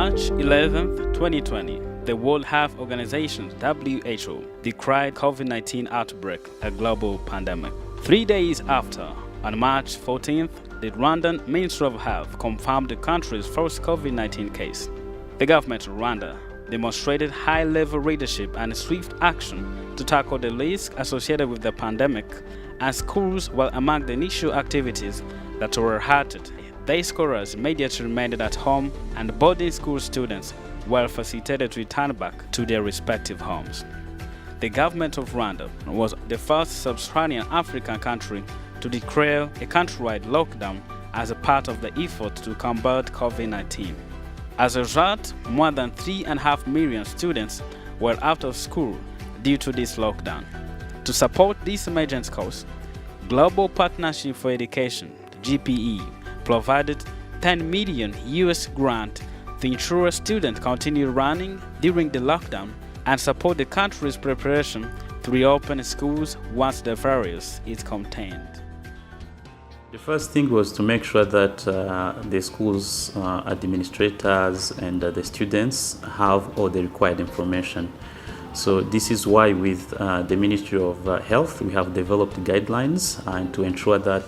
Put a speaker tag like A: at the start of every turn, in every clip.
A: March 11, 2020, the World Health Organization (WHO) decried COVID-19 outbreak a global pandemic. 3 days after, on March 14th, the Rwandan Ministry of Health confirmed the country's first COVID-19 case. The government of Rwanda demonstrated high-level leadership and swift action to tackle the risks associated with the pandemic, and schools were among the initial activities that were halted. Day scholars immediately remained at home, and boarding school students were facilitated to return back to their respective homes. The government of Rwanda was the first sub-Saharan African country to declare a countrywide lockdown as a part of the effort to combat COVID-19. As a result, more than 3.5 million students were out of school due to this lockdown. To support this emergency cause, Global Partnership for Education (GPE) provided $10 million US grant to ensure students continue learning during the lockdown and support the country's preparation to reopen schools once the virus is contained.
B: The first thing was to make sure that the schools administrators and the students have all the required information. So this is why with the Ministry of Health we have developed guidelines and to ensure that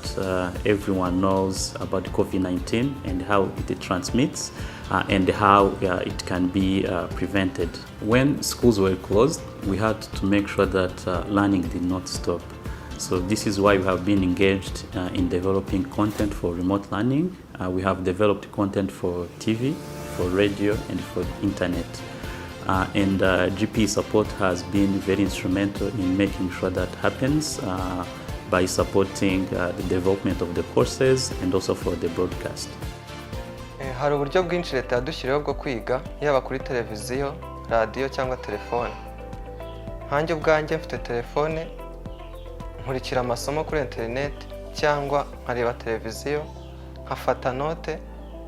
B: everyone knows about COVID-19 and how it transmits and how it can be prevented. When schools were closed, we had to make sure that learning did not stop. So this is why we have been engaged in developing content for remote learning. We have developed content for TV, for radio, and for internet. And GP support has been very instrumental in making sure that happens by supporting the development of the courses and also for the broadcast.
C: Hari uburyo bwinshi leta yadushyiriyeho bwo kwiga yaba kuri televiziyo, radio cyangwa telefone. Hanjye ubwanjye mfite telefone, nkurikira amasomo kuri internet cyangwa nkareba televiziyo, nkafata note,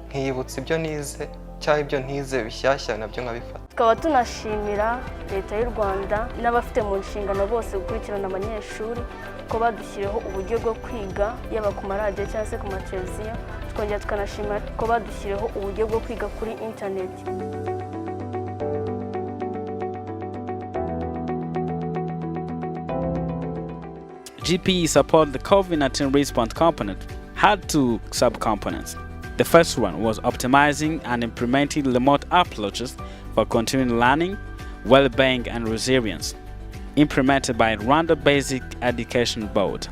C: nkiyibutsa ibyo nize cyangwa ibyo ntize bishyashya nabyo nkabifata.
D: Tukaba tunashimira leta y'u Rwanda n'abafite mu nshingano bose gukurikirana abanyeshuri ko badushyiriyeho uburyo bwo kwiga yaba ku maradiyo cyangwa se ku mateleviziyo, twongera tukanashimira ko badushyiriyeho uburyo bwo kwiga kuri internet.
A: GPE support the COVID-19 response component had two subcomponents. The first one was optimizing and implementing remote approaches for continuing learning, well-being and resilience, implemented by Rwanda Basic Education Board.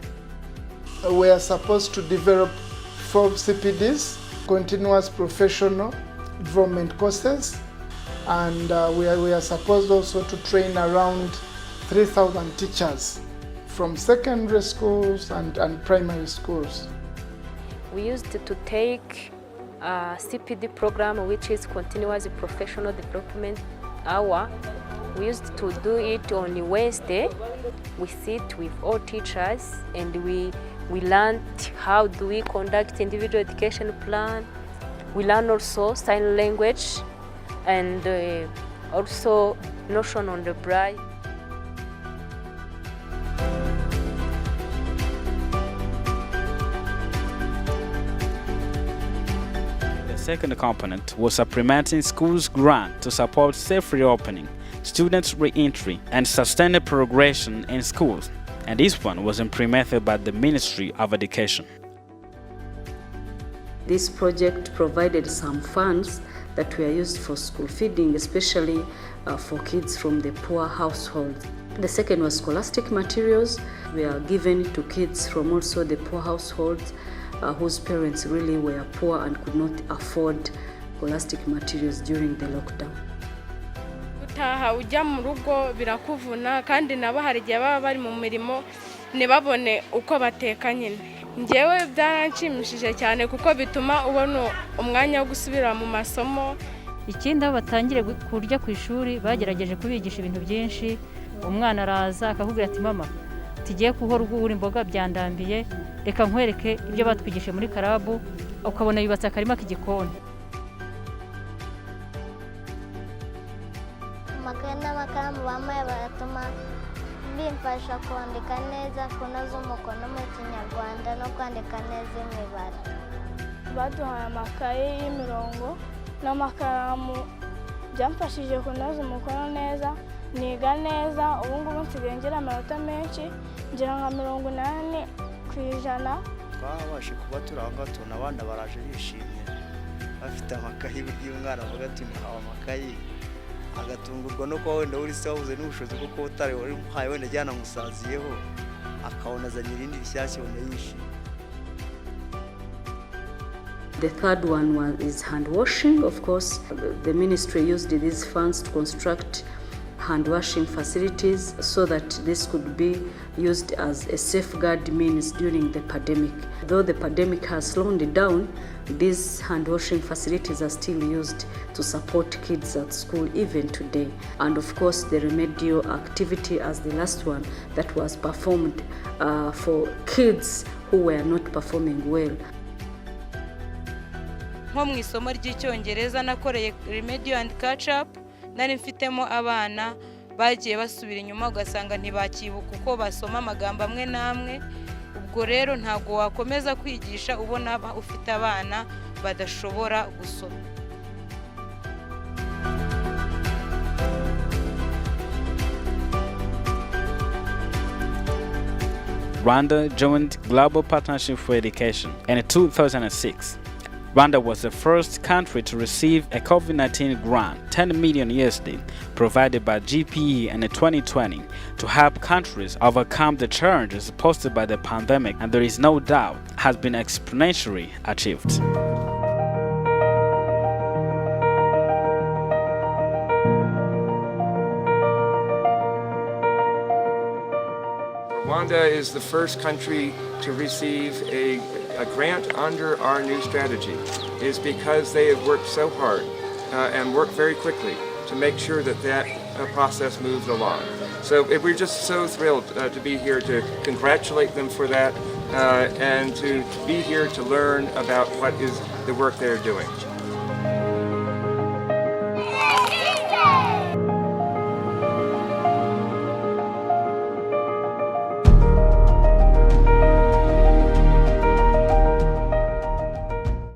E: We are supposed to develop 4 CPDs, continuous professional development courses, and we are supposed also to train around 3,000 teachers from secondary schools and primary schools.
F: We used to take a CPD program, which is Continuous Professional Development Hour. We used to do it on Wednesday. We sit with all teachers and we learned how do we conduct individual education plan. We learn also sign language and also notion on the braille.
A: The second component was supplementing schools' grant to support safe reopening, students' re-entry, and sustained progression in schools, and this one was implemented by the Ministry of Education.
G: This project provided some funds that were used for school feeding, especially for kids from the poor households. The second was scholastic materials were given to kids from also the poor households whose parents really were poor and could not afford scholastic materials during the lockdown.
H: Utaha ujya mu rugo birakuvuna kandi nabo hari gihe baba bari mu mirimo ntibabone uko bateka nyine. Njyewe byaranshimishije cyane kuko bituma ubona umwanya wo gusubira mu masomo.
I: Ikindi aho batangire kurya ku ishuri bagerageje kubigisha ibintu byinshi. Umwana araza akakubwira ati mama tugiye kuhora ugura imboga byandambiye, reka nkwereke ibyo batwigishe muri karabu, ukabona yubatse akarima k'igikoni.
J: Amakaye n'amakaramu bamaye baratuma bimfasha kwandika neza, kunoza umukono mu Kinyarwanda no kwandika neza imibare.
D: Baduhaye amakaye y'imirongo
K: n'amakaramu byamfashije kunoza umukoro neza niga neza ubu ngubu nsigaye ngira amanota menshi ngira nka 80%.
L: Twabashe kuba turi aho ngaho tubona abana baraje bishimye bafite amakayi burya umwana avuga ati nahawe amakayi agatungurwa no kuba wenda uri se wabuze n'ubushobozi bwo kuba utari wari umuhaye wenda ajyana musaziyeho akabona azanye irindi rishyashya wenda yishimye.
G: The third one is hand washing. Of course, the ministry used these funds to construct hand washing facilities so that this could be used as a safeguard means during the pandemic. Though the pandemic has slowed down, these hand washing facilities are still used to support kids at school even today. And of course, the remedial activity as the last one that was performed for kids who were not performing well.
M: Nko mu isomo ry'icyongereza nakoreye remedial and catch up, nari mfitemo abana bagiye basubira inyuma ugasanga ntibakibuka uko basoma amagambo amwe n'amwe. Ubwo rero ntago wakomeza kwigisha ubona ufite abana badashobora gusoma.
A: Rwanda joined Global Partnership for Education in 2006. Rwanda was the first country to receive a COVID-19 grant, 10 million USD, provided by GPE in 2020 to help countries overcome the challenges posed by the pandemic, and there is no doubt has been exponentially achieved.
N: Rwanda is the first country to receive a grant under our new strategy. It is because they have worked so hard and worked very quickly to make sure that that process moved along. So we're just so thrilled to be here to congratulate them for that and to be here to learn about what is the work they're doing.